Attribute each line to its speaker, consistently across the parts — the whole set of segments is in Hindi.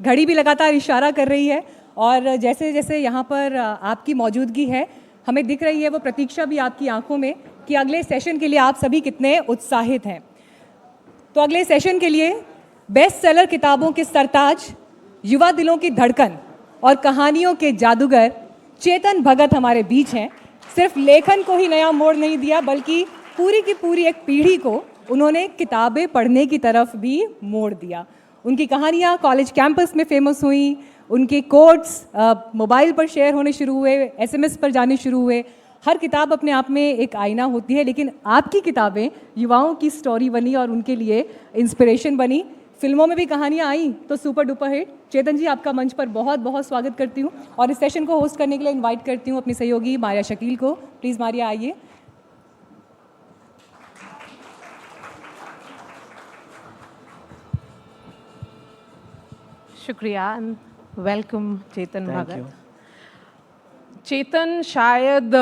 Speaker 1: घड़ी भी लगातार इशारा कर रही है और जैसे जैसे यहाँ पर आपकी मौजूदगी है हमें दिख रही है वो प्रतीक्षा भी आपकी आंखों में कि अगले सेशन के लिए आप सभी कितने उत्साहित हैं। तो अगले सेशन के लिए बेस्ट सेलर किताबों के सरताज, युवा दिलों की धड़कन और कहानियों के जादूगर चेतन भगत हमारे बीच हैं। सिर्फ लेखन को ही नया मोड़ नहीं दिया बल्कि पूरी की पूरी एक पीढ़ी को उन्होंने किताबें पढ़ने की तरफ भी मोड़ दिया। उनकी कहानियाँ कॉलेज कैंपस में फेमस हुई, उनके कोट्स मोबाइल पर शेयर होने शुरू हुए, SMS पर जाने शुरू हुए। हर किताब अपने आप में एक आईना होती है, लेकिन आपकी किताबें युवाओं की स्टोरी बनी और उनके लिए इंस्पिरेशन बनी। फिल्मों में भी कहानियाँ आई तो सुपर डुपर हिट। चेतन जी, आपका मंच पर बहुत बहुत स्वागत करती हूँ और इस सेशन को होस्ट करने के लिए इनवाइट करती हूँ अपनी सहयोगी मारिया शकील को। प्लीज़ मारिया आइए।
Speaker 2: शुक्रिया एंड वेलकम चेतन भगत। चेतन शायद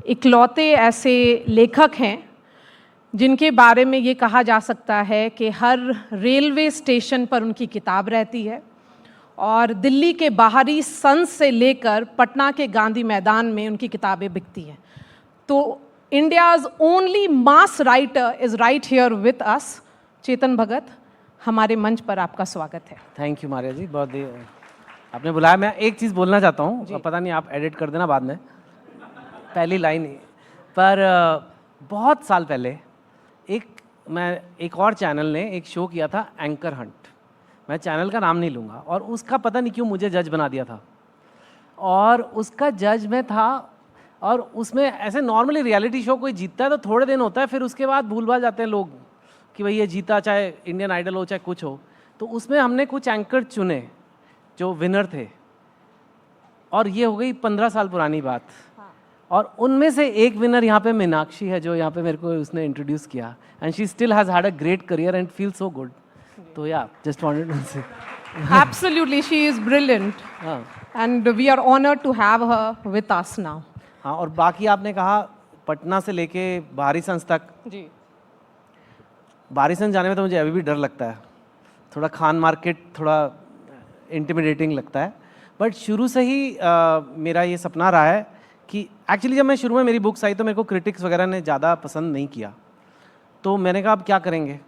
Speaker 2: इकलौते ऐसे लेखक हैं जिनके बारे में ये कहा जा सकता है कि हर रेलवे स्टेशन पर उनकी किताब रहती है और दिल्ली के बाहरी संस से लेकर पटना के गांधी मैदान में उनकी किताबें बिकती हैं। तो India's only mass writer is right here with us. Chetan Bhagat, हमारे मंच पर आपका स्वागत है।
Speaker 3: थैंक यू मारिया जी, बहुत आपने बुलाया। मैं एक चीज़ बोलना चाहता हूँ, पता नहीं आप एडिट कर देना बाद में, पहली लाइन ही पर बहुत साल पहले मैं एक और चैनल ने एक शो किया था, एंकर हंट। मैं चैनल का नाम नहीं लूँगा, और उसका पता नहीं क्यों मुझे जज बना दिया था और उसका जज मैं था। और उसमें ऐसे नॉर्मली रियलिटी शो कोई जीतता है तो थोड़े दिन होता है, फिर उसके बाद भूल भाल जाते हैं लोग कि भाई ये जीता, चाहे इंडियन आइडल हो चाहे कुछ हो। तो उसमें हमने कुछ एंकर चुने जो विनर थे, और ये हो गई 15 साल पुरानी बात। और उनमें से एक विनर यहाँ पे मीनाक्षी है, जो यहाँ पे मेरे को उसने इंट्रोड्यूस किया, and she still has had a great career and feel so good. तो या जस्ट वांटेड टू से
Speaker 2: Absolutely, she is brilliant, and we are honored to have her with us now.
Speaker 3: हाँ, और बाकी आपने कहा पटना से लेके बाहरी संस तक।
Speaker 2: जी,
Speaker 3: बाहरी संस जाने में तो मुझे अभी भी डर लगता है, थोड़ा खान मार्केट थोड़ा इंटिमिडेटिंग लगता है। बट शुरू से ही मेरा ये सपना रहा है कि एक्चुअली जब मैं शुरू में मेरी बुक्स आई तो मेरे को क्रिटिक्स वगैरह ने ज़्यादा पसंद नहीं किया। तो मैंने कहा अब क्या करेंगे,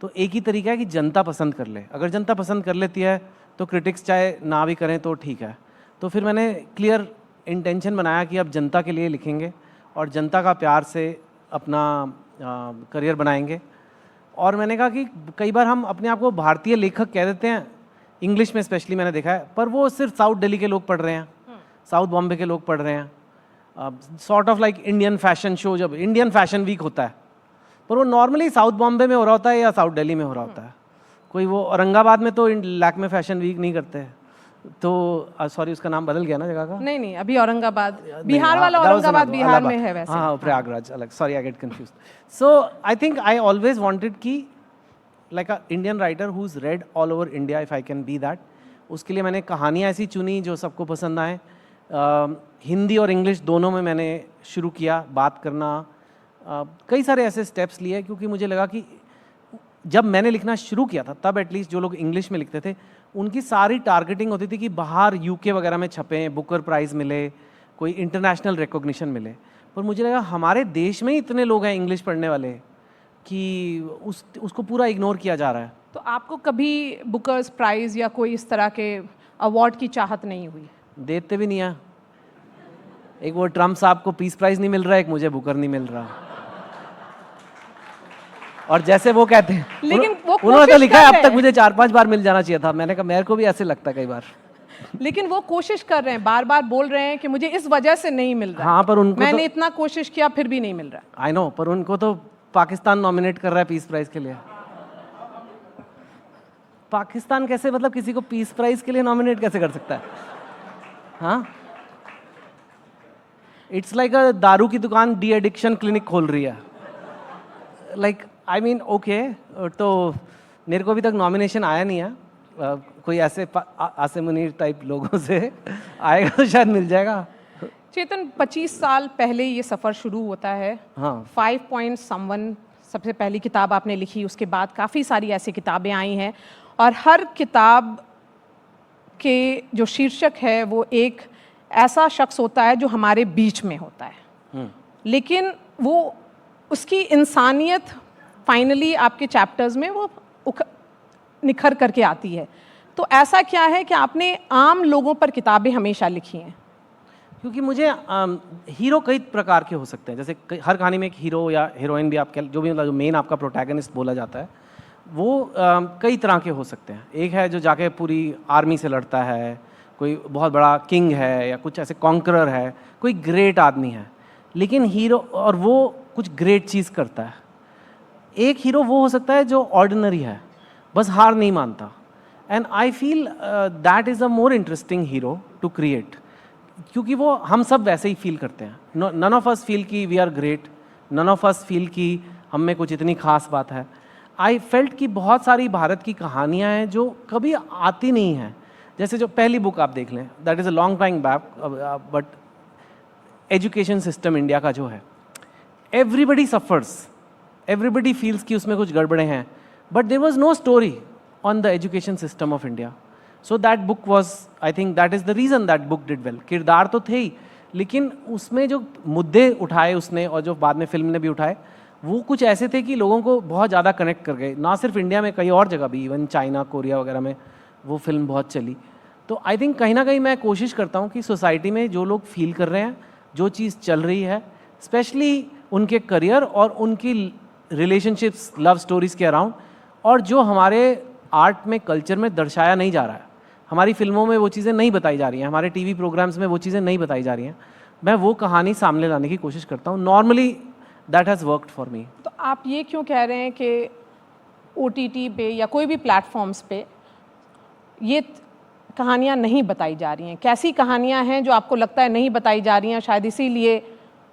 Speaker 3: तो एक ही तरीका है कि जनता पसंद कर ले। अगर जनता पसंद कर लेती है तो क्रिटिक्स चाहे ना भी करें तो ठीक है। तो फिर मैंने क्लियर इंटेंशन बनाया कि अब जनता के लिए लिखेंगे और जनता का प्यार से अपना करियर बनाएंगे। और मैंने कहा कि कई बार हम अपने आप को भारतीय लेखक कह देते हैं, इंग्लिश में स्पेशली मैंने देखा है, पर वो सिर्फ साउथ दिल्ली के लोग पढ़ रहे हैं, साउथ बॉम्बे के लोग पढ़ रहे हैं। Sort of like Indian fashion show, जब इंडियन फैशन वीक होता है, पर वो नॉर्मली साउथ बॉम्बे में हो रहा होता है या साउथ दिल्ली में हो रहा होता है। कोई वो औरंगाबाद में तो लैक्मे फैशन वीक नहीं करते। तो सॉरी, उसका नाम बदल गया ना जगह का।
Speaker 2: नहीं, अभी औरंगाबाद, बिहार वाला औरंगाबाद बिहार में है वैसे।
Speaker 3: हाँ, प्रयागराज अलग। Sorry, I get confused. So I think I always wanted कि like a Indian writer who is read all over India, if I can be that. उसके लिए मैंने कहानियाँ ऐसी चुनी जो सबको पसंद आए। हिंदी और इंग्लिश दोनों में मैंने शुरू किया बात करना। कई सारे ऐसे स्टेप्स लिए क्योंकि मुझे लगा कि जब मैंने लिखना शुरू किया था तब एटलीस्ट जो लोग इंग्लिश में लिखते थे उनकी सारी टारगेटिंग होती थी कि बाहर UK वगैरह में छपें, बुकर प्राइज़ मिले, कोई इंटरनेशनल रिकॉग्निशन मिले। पर मुझे लगा हमारे देश में ही इतने लोग हैं इंग्लिश पढ़ने वाले कि उसको पूरा इग्नोर किया जा रहा है।
Speaker 2: तो आपको कभी बुकर्स प्राइज़ या कोई इस तरह के अवार्ड की चाहत नहीं हुई?
Speaker 3: देते भी नहीं है। एक वो ट्रम्प साहब को पीस प्राइज़ नहीं मिल रहा है, एक मुझे बुकर नहीं मिल रहा। और जैसे वो कहते हैं,
Speaker 2: लेकिन वो
Speaker 3: उन्होंने तो लिखा है अब तक मुझे 4-5 बार मिल जाना चाहिए था। मैंने कहा मेरे को भी ऐसे लगता है कई बार।
Speaker 2: लेकिन वो कोशिश कर रहे हैं, बार बार बोल रहे हैं कि मुझे इस वजह से नहीं मिल रहा।
Speaker 3: हाँ, पर उनको
Speaker 2: मैंने इतना कोशिश किया फिर भी नहीं मिल रहा।
Speaker 3: आई नो, पर उनको तो पाकिस्तान नॉमिनेट कर रहा है पीस प्राइज के लिए। पाकिस्तान कैसे, मतलब किसी को पीस प्राइज के लिए नॉमिनेट कैसे कर सकता है? हाँ, इट्स लाइक अ दारू की दुकान डी एडिक्शन क्लिनिक खोल रही है। लाइक आई मीन ओके, तो मेरे को अभी तक नॉमिनेशन आया नहीं है। कोई ऐसे आसिम मुनीर टाइप लोगों से आएगा तो शायद मिल जाएगा।
Speaker 2: चेतन, 25 साल पहले ये सफ़र शुरू होता है।
Speaker 3: हाँ,
Speaker 2: 5 Point Someone सबसे पहली किताब आपने लिखी, उसके बाद काफ़ी सारी ऐसी किताबें आई हैं और हर किताब के जो शीर्षक है वो एक ऐसा शख्स होता है जो हमारे बीच में होता है, लेकिन वो उसकी इंसानियत फाइनली आपके चैप्टर्स में वो निखर करके आती है। तो ऐसा क्या है कि आपने आम लोगों पर किताबें हमेशा लिखी हैं?
Speaker 3: क्योंकि मुझे हीरो कई प्रकार के हो सकते हैं, जैसे हर कहानी में एक हीरो या हीरोइन भी आप जो भी मतलब जो मेन आपका प्रोटैगनिस्ट बोला जाता है वो कई तरह के हो सकते हैं। एक है जो जाके पूरी आर्मी से लड़ता है, कोई बहुत बड़ा किंग है या कुछ ऐसे कॉन्करर है, कोई ग्रेट आदमी है, लेकिन हीरो और वो कुछ ग्रेट चीज़ करता है। एक हीरो वो हो सकता है जो ऑर्डिनरी है, बस हार नहीं मानता, and I feel that is a more interesting hero to create, क्योंकि वो हम सब वैसे ही फील करते हैं। नन ऑफ अस फील कि we are great, none of us feel कि हम में कुछ इतनी खास बात है। आई फेल्ट कि बहुत सारी भारत की कहानियाँ हैं जो कभी आती नहीं हैं। जैसे जो पहली बुक आप देख लें, that is a long time back, but education system India का जो है, एवरीबडी सफ़र्स, एवरीबडी फील्स कि उसमें कुछ गड़बड़े हैं, but there was no story on the education system of India. So that book was, I think that is the reason that book did well. किरदार तो थे ही, लेकिन उसमें जो मुद्दे उठाए उसने और जो बाद में फिल्म ने भी उठाए, वो कुछ ऐसे थे कि लोगों को बहुत ज़्यादा कनेक्ट कर गए। ना सिर्फ इंडिया में, कई और जगह भी, इवन चाइना, कोरिया वगैरह में वो फिल्म बहुत चली। तो आई थिंक कहीं ना कहीं मैं कोशिश करता हूँ कि सोसाइटी में जो लोग फील कर रहे हैं, जो चीज़ चल रही है, स्पेशली उनके करियर और उनकी रिलेशनशिप्स, लव स्टोरीज़ के अराउंड, और जो हमारे आर्ट में, कल्चर में दर्शाया नहीं जा रहा है, हमारी फिल्मों में वो चीज़ें नहीं बताई जा रही हैं, हमारे टीवी प्रोग्राम्स में वो चीज़ें नहीं बताई जा रही हैं, मैं वो कहानी सामने लाने की कोशिश करता हूँ। Normally that has worked for me.
Speaker 2: तो आप ये क्यों कह रहे हैं कि OTT पे या कोई भी प्लेटफॉर्म्स पे ये कहानियाँ नहीं बताई जा रही हैं? कैसी कहानियाँ हैं जो आपको लगता है नहीं बताई जा रही हैं? शायद इसीलिए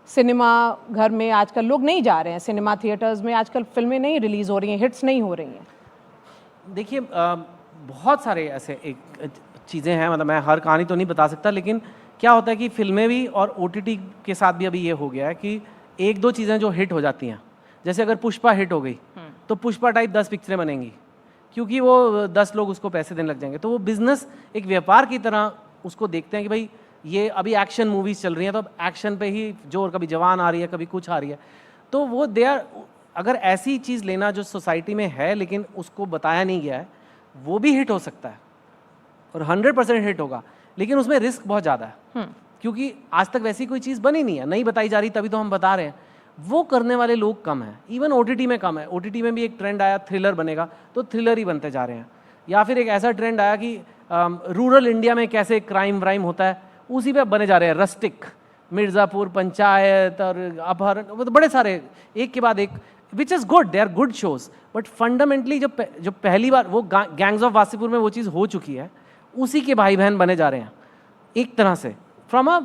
Speaker 2: सिनेमा घर में आजकल लोग नहीं जा रहे हैं, सिनेमा थिएटर्स में आजकल फिल्में नहीं रिलीज़ हो रही हैं, हिट्स नहीं हो रही हैं।
Speaker 3: देखिए, बहुत सारे ऐसे एक चीज़ें हैं, मतलब मैं हर कहानी तो नहीं बता सकता, लेकिन क्या होता है कि फिल्में भी और OTT के साथ भी अभी ये हो गया है कि एक दो चीज़ें जो हिट हो जाती हैं, जैसे अगर पुष्पा हिट हो गई तो पुष्पा टाइप 10 पिक्चरें बनेंगी, क्योंकि वो 10 लोग उसको पैसे देने लग जाएंगे। तो वो बिज़नेस एक व्यापार की तरह उसको देखते हैं कि भाई ये अभी एक्शन मूवीज़ चल रही हैं तो अब एक्शन पे ही जोर, कभी जवान आ रही है, कभी कुछ आ रही है, तो वो दे आर, अगर ऐसी चीज़ लेना जो सोसाइटी में है लेकिन उसको बताया नहीं गया है, वो भी हिट हो सकता है और 100% हिट होगा, लेकिन उसमें रिस्क बहुत ज़्यादा है, क्योंकि आज तक वैसी कोई चीज़ बनी नहीं है, नहीं बताई जा रही, तभी तो हम बता रहे हैं। वो करने वाले लोग कम हैं, इवन OTT में कम है। OTT में भी एक ट्रेंड आया, थ्रिलर बनेगा, तो थ्रिलर ही बनते जा रहे हैं। या फिर एक ऐसा ट्रेंड आया कि रूरल इंडिया में कैसे क्राइम व्राइम होता है, उसी पे बने जा रहे हैं, रस्टिक, मिर्ज़ापुर, पंचायत और अपहरण, वो तो बड़े सारे एक के बाद एक, which is good, they are good shows, but fundamentally जो पहली बार वो गैंग्स ऑफ वासीपुर में वो चीज़ हो चुकी है, उसी के भाई बहन बने जा रहे हैं एक तरह से, from a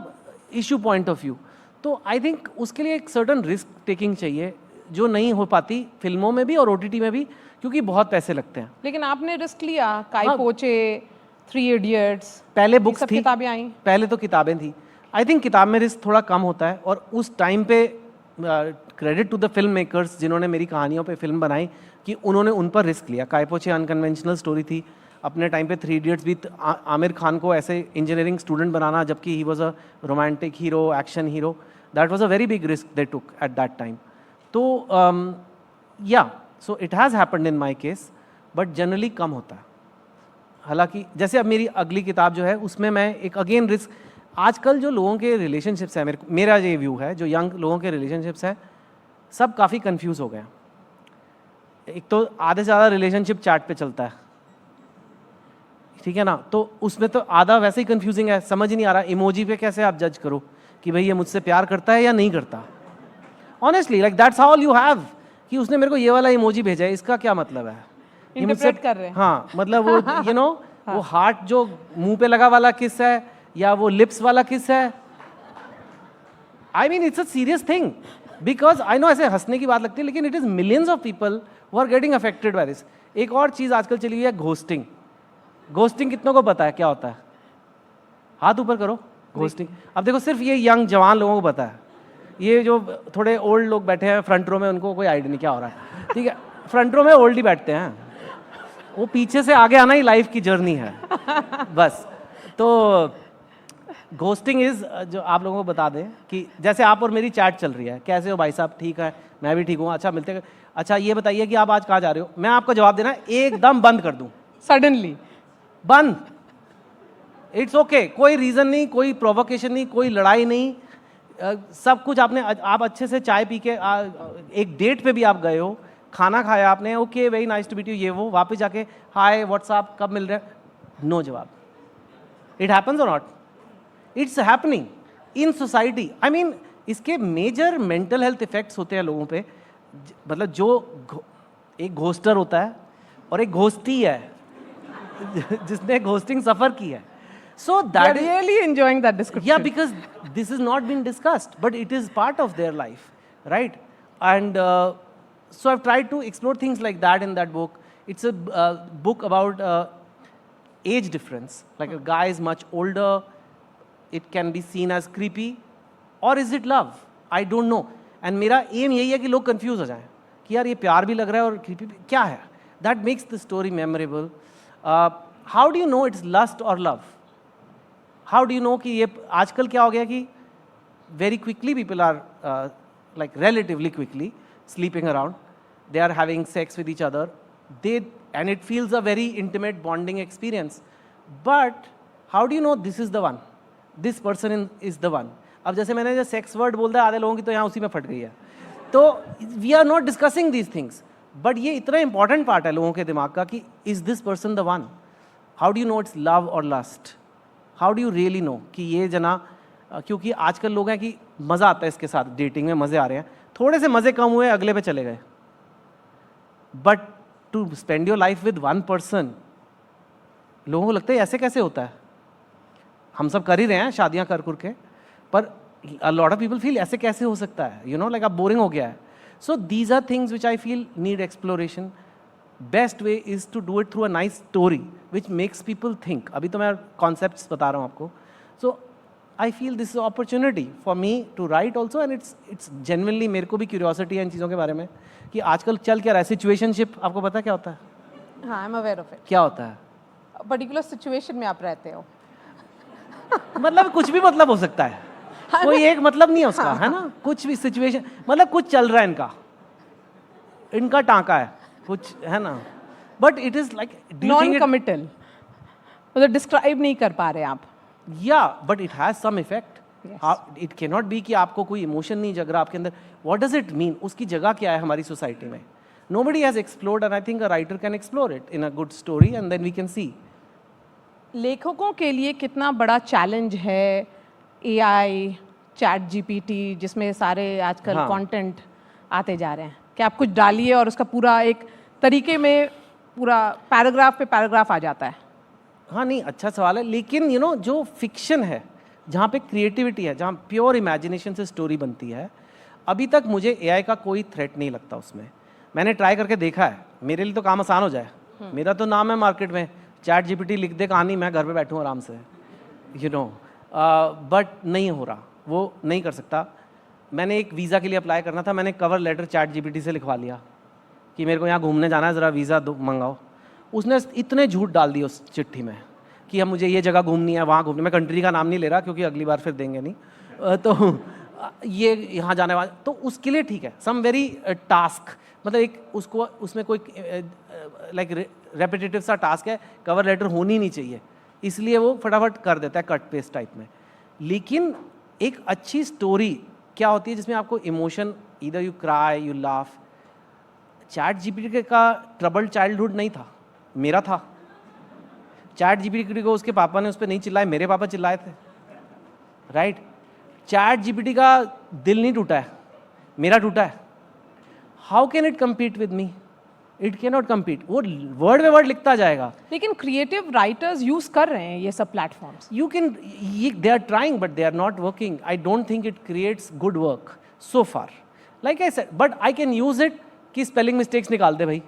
Speaker 3: issue point of view. तो आई थिंक उसके लिए एक सर्टन रिस्क टेकिंग चाहिए, जो नहीं हो पाती फिल्मों में भी और OTT में भी, क्योंकि बहुत पैसे लगते हैं।
Speaker 2: लेकिन आपने रिस्क लिया, काई पोचे, 3 इडियट्स,
Speaker 3: पहले बुक्स थी,
Speaker 2: किताबें आई,
Speaker 3: पहले तो किताबें थी। आई थिंक किताब में रिस्क थोड़ा कम होता है, और उस टाइम पे credit to the film makers जिन्होंने मेरी कहानियों पे फिल्म बनाई, कि उन्होंने उन पर रिस्क लिया। कायपोचे अनकन्वेंशनल स्टोरी थी अपने टाइम पे, 3 इडियट्स भी, आमिर खान को ऐसे इंजीनियरिंग स्टूडेंट बनाना जबकि he was a romantic hero, action hero, that was a very big risk they took at that time. तो या so it has happened in my case, but generally कम होता है। हालांकि जैसे अब मेरी अगली किताब जो है, उसमें मैं एक अगेन रिस्क, आजकल जो लोगों के रिलेशनशिप्स हैं, मेरा ये व्यू है, जो यंग लोगों के रिलेशनशिप्स हैं, सब काफ़ी कंफ्यूज हो गए हैं। एक तो आधे से ज़्यादा रिलेशनशिप चैट पे चलता है, ठीक है ना, तो उसमें तो आधा वैसे ही कंफ्यूजिंग है, समझ ही नहीं आ रहा इमोजी पे कैसे आप जज करो कि भाई ये मुझसे प्यार करता है या नहीं करता। Honestly like that's all you have, कि उसने मेरे को ये वाला इमोजी भेजा है, इसका क्या मतलब है,
Speaker 2: इंटरप्रेट कर रहे हैं।
Speaker 3: हाँ, मतलब वो यू नो वो हार्ट जो मुंह पे लगा वाला किस है या वो लिप्स वाला किस है। I mean it's a serious thing, because I know ऐसे हंसने की बात लगती है, लेकिन it is millions of people who are getting affected by this. एक और चीज़ आजकल चली हुई है, घोस्टिंग। घोस्टिंग कितनों को पता है क्या होता है? हाथ ऊपर करो। घोस्टिंग, अब देखो सिर्फ ये यंग जवान लोगों को पता है, ये जो थोड़े ओल्ड लोग बैठे हैं फ्रंट रो में, उनको कोई आइडिया नहीं क्या हो रहा है, ठीक है, फ्रंट रो में ओल्ड ही बैठते हैं, वो पीछे से आगे आना ही लाइफ की जर्नी है बस। तो घोस्टिंग इज, जो आप लोगों को बता दें कि जैसे आप और मेरी चैट चल रही है, कैसे हो भाई साहब, ठीक है, मैं भी ठीक हूँ, अच्छा मिलते हैं, अच्छा ये बताइए कि आप आज कहाँ जा रहे हो, मैं आपका जवाब देना एकदम बंद कर दूँ,
Speaker 2: सडनली
Speaker 3: बंद, इट्स ओके, कोई रीज़न नहीं, कोई प्रोवोकेशन नहीं, कोई लड़ाई नहीं, सब कुछ आपने, आप अच्छे से चाय पी के एक डेट पे भी आप गए हो, खाना खाया आपने, okay very nice to meet you, ये वो, वापस जाके हाय व्हाट्सअप कब मिल रहे हैं, नो जवाब। इट हैपन्स और not, it's happening in society. I mean इसके मेजर मेंटल हेल्थ इफेक्ट्स होते हैं लोगों पे, मतलब जो एक घोस्टर होता है और एक घोस्टी है जिसने घोस्टिंग सफर की है। So that is
Speaker 2: really enjoying that description.
Speaker 3: Yeah, because this is not been discussed, but it is part of their life, right? And so I've tried to explore things like that in that book. It's a book about age difference. Like a guy is much older, it can be seen as creepy, or is it love? I don't know. And मेरा aim यही है कि लोग confuse हो जाएं कि यार ये प्यार भी लग रहा है और creepy भी क्या है? That makes the story memorable. How do you know it's lust or love? How do you know कि ये आजकल क्या हो गया कि very quickly people are like relatively quickly sleeping around, they are having sex with each other, and it feels a very intimate bonding experience. But how do you know this is the one? This person is the one. अब जैसे मैंने जो सेक्स वर्ड बोल दिया, आधे लोगों की तो यहाँ उसी में फट गई है। तो we are not discussing these things, but ये इतना इंपॉर्टेंट पार्ट है लोगों के दिमाग का कि is this person the one? How do you know it's love और lust? How do you really know कि ये जना, क्योंकि आजकल लोग हैं कि मज़ा आता है इसके साथ, डेटिंग में मज़े आ रहे हैं, थोड़े से मज़े कम हुए अगले पे चले गए। But to spend your life with one person, लोगों को लगता है ऐसे कैसे होता है? हम सब कर ही रहे हैं शादियां कर के, पर a lot of people feel ऐसे कैसे हो सकता है, यू नो, लाइक अब बोरिंग हो गया है। So these are things which I feel need exploration. Best way is to do it through a nice story which makes people think. अभी तो मैं कॉन्सेप्ट्स बता रहा हूँ आपको। So I feel this is opportunity for me to write also, and it's genuinely, मेरे को भी क्यूरियोसिटी है इन चीज़ों के बारे में कि आजकल चल क्या रहा है। सिचुएशनशिप, आपको पता है क्या होता है?
Speaker 2: हाँ, I am aware of it.
Speaker 3: क्या होता है?
Speaker 2: पर्टिकुलर सिचुएशन में आप रहते हो।
Speaker 3: मतलब कुछ भी मतलब हो सकता है, कोई एक मतलब नहीं है उसका, है ना? कुछ भी सिचुएशन, मतलब कुछ चल रहा है, इनका टांका है कुछ, है ना? But it is like
Speaker 2: non committal, मतलब डिस्क्राइब नहीं कर पा रहे आप।
Speaker 3: या but it has some effect. It can not be कि आपको कोई इमोशन नहीं जग रहा आपके अंदर। What does it mean? उसकी जगह क्या है हमारी सोसाइटी में? Nobody has explored, and I think a writer can explore it in a good story, and then we can see.
Speaker 2: लेखकों के लिए कितना बड़ा चैलेंज है एआई, चैट जीपीटी, जिसमें सारे आजकल कंटेंट आते जा रहे हैं, कि आप कुछ डालिए और उसका पूरा एक तरीके में पूरा पैराग्राफ पे पैराग्राफ आ जाता है।
Speaker 3: हाँ, नहीं, अच्छा सवाल है, लेकिन यू नो जो फिक्शन है, जहाँ पे क्रिएटिविटी है, जहाँ प्योर इमेजिनेशन से स्टोरी बनती है, अभी तक मुझे एआई का कोई थ्रेट नहीं लगता उसमें। मैंने ट्राई करके देखा है, मेरे लिए तो काम आसान हो जाए, मेरा तो नाम है मार्केट में, चैट जीपीटी लिख दे कहानी, मैं घर पे बैठूँ आराम से, यू नो। बट नहीं हो रहा, वो नहीं कर सकता। मैंने एक वीज़ा के लिए अप्लाई करना था, मैंने कवर लेटर चैट जीपीटी से लिखवा लिया कि मेरे को यहाँ घूमने जाना है, ज़रा वीज़ा मंगाओ। उसने इतने झूठ डाल दिए उस चिट्ठी में कि हम मुझे ये जगह घूमनी है, वहाँ घूमनी, मैं कंट्री का नाम नहीं ले रहा क्योंकि अगली बार फिर देंगे नहीं, तो ये यहाँ जाने वाला, तो उसके लिए ठीक है, सम वेरी टास्क, मतलब एक उसको उसमें कोई लाइक रेपिटेटिव सा टास्क है, कवर लेटर होनी नहीं चाहिए, इसलिए वो फटाफट कर देता है कट पेस्ट टाइप में। लेकिन एक अच्छी स्टोरी क्या होती है जिसमें आपको emotion, either you cry, you laugh. Chat GPT का ट्रबल्ड चाइल्डहुड नहीं था, मेरा था। चैट जीपीटी को उसके पापा ने उस पर नहीं चिल्लाए, मेरे पापा चिल्लाए थे, राइट? चैट जीपीटी का दिल नहीं टूटा है, मेरा टूटा है। How can it compete with me? It can not compete. वो वर्ड में वर्ड लिखता जाएगा।
Speaker 2: लेकिन क्रिएटिव राइटर्स यूज कर रहे हैं ये सब platforms.
Speaker 3: You can, they are trying, but they are not working. I don't think it creates good work so far. Like I said, but I can use it कि spelling mistakes निकाल दे भाई,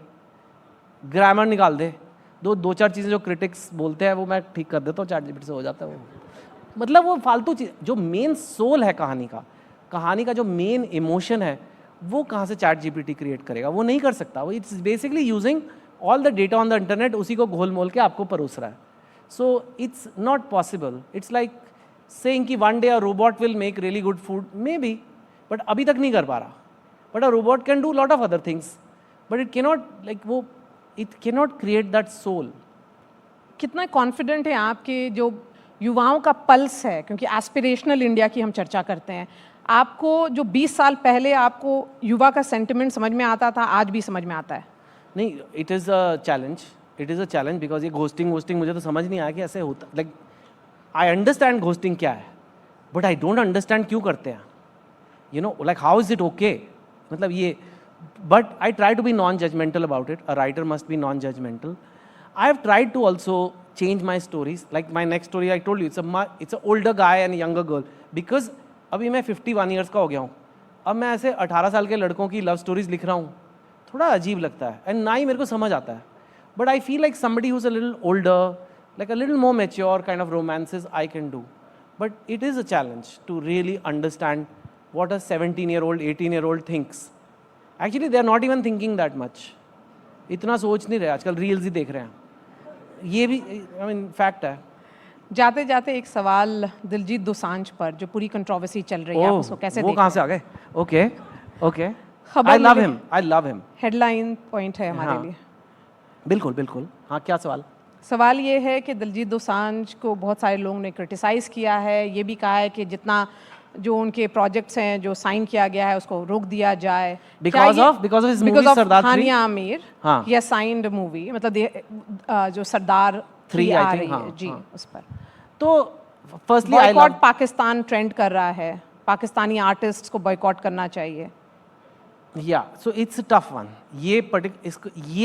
Speaker 3: ग्रामर निकाल दे, दो चार चीज़ें जो क्रिटिक्स बोलते हैं वो मैं ठीक कर देता हूँ, चैट जीपीटी से हो जाता है वो। मतलब वो फालतू चीज़, जो मेन सोल है कहानी का जो मेन इमोशन है, वो कहाँ से चैट जीपीटी क्रिएट करेगा? वो नहीं कर सकता। वो it's basically using all the data on the internet उसी को घोल मोल के आपको परोस रहा है. So it's not possible. It's like saying कि one day a robot will make really good food, maybe, but अभी तक नहीं कर पा रहा. But a robot can do lot of other things, but it cannot like वो it cannot create that soul.
Speaker 2: कितना कॉन्फिडेंट है आपके जो युवाओं का पल्स है, क्योंकि एस्पिरेशनल इंडिया की हम चर्चा करते हैं, आपको जो 20 साल पहले आपको युवा का सेंटिमेंट समझ में आता था, आज भी समझ में आता है?
Speaker 3: नहीं, it is a challenge. It is a challenge because ये घोस्टिंग मुझे तो समझ नहीं आया कि ऐसे होता. लाइक आई अंडरस्टैंड घोस्टिंग क्या है, बट आई डोंट अंडरस्टैंड क्यों करते हैं. You know, like how is it okay, मतलब ये. But I try to be non judgmental about it. A writer must be non judgmental. I have tried to also change my stories. Like my next story, I told you, it's a older guy and a younger girl. Because अभी मैं 51 years का हो गया हूँ. अब मैं ऐसे 18 साल के लड़कों की लव स्टोरीज लिख रहा हूँ, थोड़ा अजीब लगता है एंड ना ही मेरे को समझ आता है. But I feel like somebody who's a little older, like a little more mature kind of romances I can do. But it is a challenge to really understand what a 17-year-old, 18-year-old thinks. Actually, they are not even thinking that much. इतना सोच नहीं रहे, आजकल रील्स ही देख रहे हैं. ये भी आई मीन फैक्ट है.
Speaker 2: जाते जाते एक सवाल दिलजीत दोसांझ पर, जो पूरी कंट्रोवर्सी चल रही है, आप उसको कैसे
Speaker 3: वो
Speaker 2: देखते
Speaker 3: कहाँ से आ गए? ओके ओके,
Speaker 2: खबर
Speaker 3: आई लव
Speaker 2: मिली-
Speaker 3: him, I love him.
Speaker 2: Headline point है हमारे
Speaker 3: हाँ.
Speaker 2: लिए.
Speaker 3: बिल्कुल बिल्कुल. हाँ, क्या सवाल?
Speaker 2: सवाल ये है कि दिलजीत दोसांझ को बहुत सारे लोगों ने क्रिटिसाइज़ किया है, ये भी कहा है कि जितना जो उनके प्रोजेक्ट्स हैं जो साइन किया गया है उसको रोक दिया जाए.
Speaker 3: Because of his movie Sardar 3?
Speaker 2: हानिया आमिर,
Speaker 3: हाँ.
Speaker 2: he has signed a movie, मतलब जो सरदार 3
Speaker 3: I
Speaker 2: आ
Speaker 3: think,
Speaker 2: रही
Speaker 3: हाँ,
Speaker 2: है जी,
Speaker 3: हाँ.
Speaker 2: उस पर
Speaker 3: तो firstly I
Speaker 2: boycott
Speaker 3: love.
Speaker 2: Pakistan trend कर रहा है, पाकिस्तानी आर्टिस्ट्स को बॉयकॉट करना चाहिए.
Speaker 3: या सो इट्स टफ वन. ये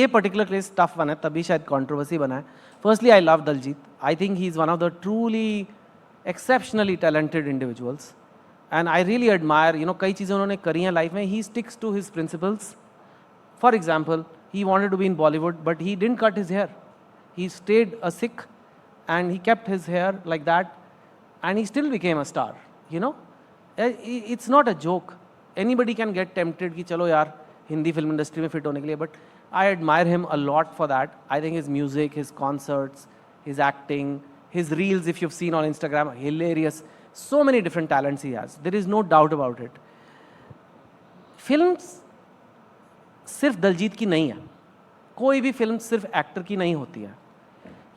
Speaker 3: पर्टिकुलर केस टफ वन है, तभी शायद कंट्रोवर्सी बना है. Firstly I love Diljit. I think he is one of the truly exceptionally talented individuals and I really admire. You know, कई चीज़ें उन्होंने करी हैं लाइफ में. He sticks to his principles. For example, he wanted to be in Bollywood but he didn't cut his hair. He stayed a Sikh and he kept his hair like that and he still became a star. You know, it's not a joke. Anybody can get tempted कि चलो यार हिंदी फिल्म इंडस्ट्री में फिट होने के लिए, but I admire him a lot for that. I think his music, his concerts, his acting, his reels, if you've seen on Instagram, hilarious. So many different talents he has. There is no doubt about it. Films सिर्फ दलजीत की नहीं है. कोई भी फिल्म सिर्फ एक्टर की नहीं होती है.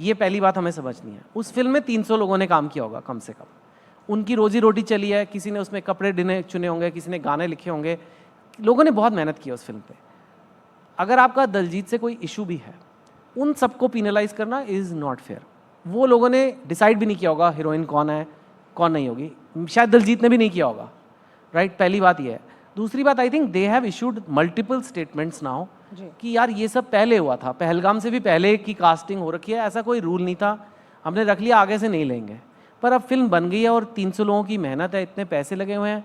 Speaker 3: ये पहली बात हमें समझनी है. उस फिल्म में 300 लोगों ने काम किया होगा कम से कम. उनकी रोजी रोटी चली है. किसी ने उसमें कपड़े चुने होंगे, किसी ने गाने लिखे होंगे. लोगों ने बहुत मेहनत की है उस फिल्म पे. अगर आपका दलजीत से कोई इशू भी है, उन सबको पिनलाइज करना इज़ नॉट फेयर. वो लोगों ने डिसाइड भी नहीं किया होगा हीरोइन कौन है कौन नहीं होगी. शायद दलजीत ने भी नहीं किया होगा. राइट, पहली बात ये है. दूसरी बात, I think they have issued multiple statements now कि यार ये सब पहले हुआ था, पहलगाम से भी पहले की कास्टिंग हो रखी है, ऐसा कोई रूल नहीं था, हमने रख लिया, आगे से नहीं लेंगे. पर अब फिल्म बन गई है और 300 लोगों की मेहनत है, इतने पैसे लगे हुए हैं,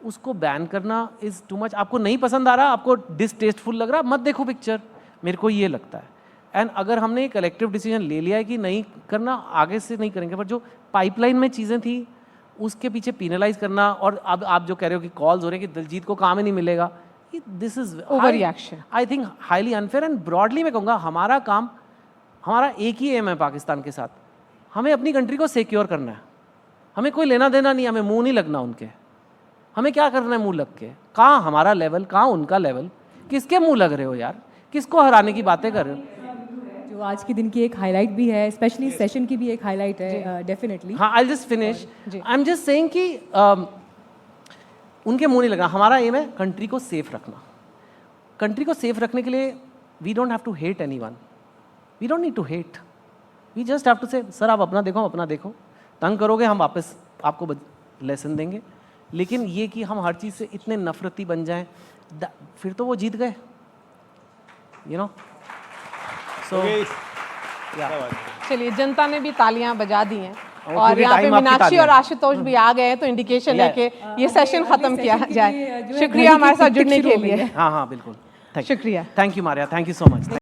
Speaker 3: उसको बैन करना इज़ टू मच. आपको नहीं पसंद आ रहा, आपको डिसटेस्टफुल लग रहा, मत देखो पिक्चर. मेरे को ये लगता है. एंड अगर हमने एक कलेक्टिव डिसीजन ले लिया है कि नहीं करना, आगे से नहीं करेंगे. पर जो पाइपलाइन में चीज़ें थी उसके पीछे पिनलाइज करना, और अब आप जो कह रहे हो कि कॉल्स हो रहे हैं कि दिलजीत को काम ही नहीं मिलेगा, this is
Speaker 2: over reaction.
Speaker 3: I think highly unfair. And broadly मैं कहूँगा हमारा काम, हमारा एक ही एम है पाकिस्तान के साथ, हमें अपनी कंट्री को सिक्योर करना है. हमें कोई लेना देना नहीं, हमें मुंह नहीं लगना उनके. हमें क्या करना है मुंह लग के? कहाँ हमारा लेवल, कहाँ उनका लेवल? किसके मुंह लग रहे हो यार? किसको हराने की बातें कर रहे हो?
Speaker 1: जो आज के दिन की एक हाईलाइट भी है, स्पेशली सेशन की भी एक हाईलाइट है डेफिनेटली.
Speaker 3: हाँ, I just finish. I am just saying कि उनके मुंह नहीं लगना. हमारा एम है कंट्री को सेफ रखना. कंट्री को सेफ रखने के लिए we don't have to hate anyone. We don't need to hate. We just have to say sir आप अपना देखो, अपना देखो. तंग करोगे हम वापस आपको लेसन देंगे. लेकिन ये कि हम हर चीज़ से इतने नफरती बन जाएं, फिर तो वो जीत गए. यू नो, सो
Speaker 2: चलिए, जनता ने भी तालियां बजा दी हैं
Speaker 3: और
Speaker 2: और
Speaker 3: पूरी
Speaker 2: यहाँ पे
Speaker 3: time आपकी
Speaker 2: मीनाक्षी
Speaker 3: तालियां.
Speaker 2: और आशुतोष भी आ गए हैं, तो इंडिकेशन है कि ये सेशन खत्म किया
Speaker 1: सेशन की
Speaker 2: जाए.
Speaker 1: जो है
Speaker 2: शुक्रिया
Speaker 1: घड़ी की
Speaker 2: हमारे साथ
Speaker 1: टिक-टिक
Speaker 2: जुड़ने
Speaker 1: शुरू
Speaker 2: के
Speaker 1: हो गई
Speaker 2: लिए.
Speaker 1: है.
Speaker 3: हाँ हाँ बिल्कुल.
Speaker 2: शुक्रिया.
Speaker 3: Thank you Maria, thank you so much.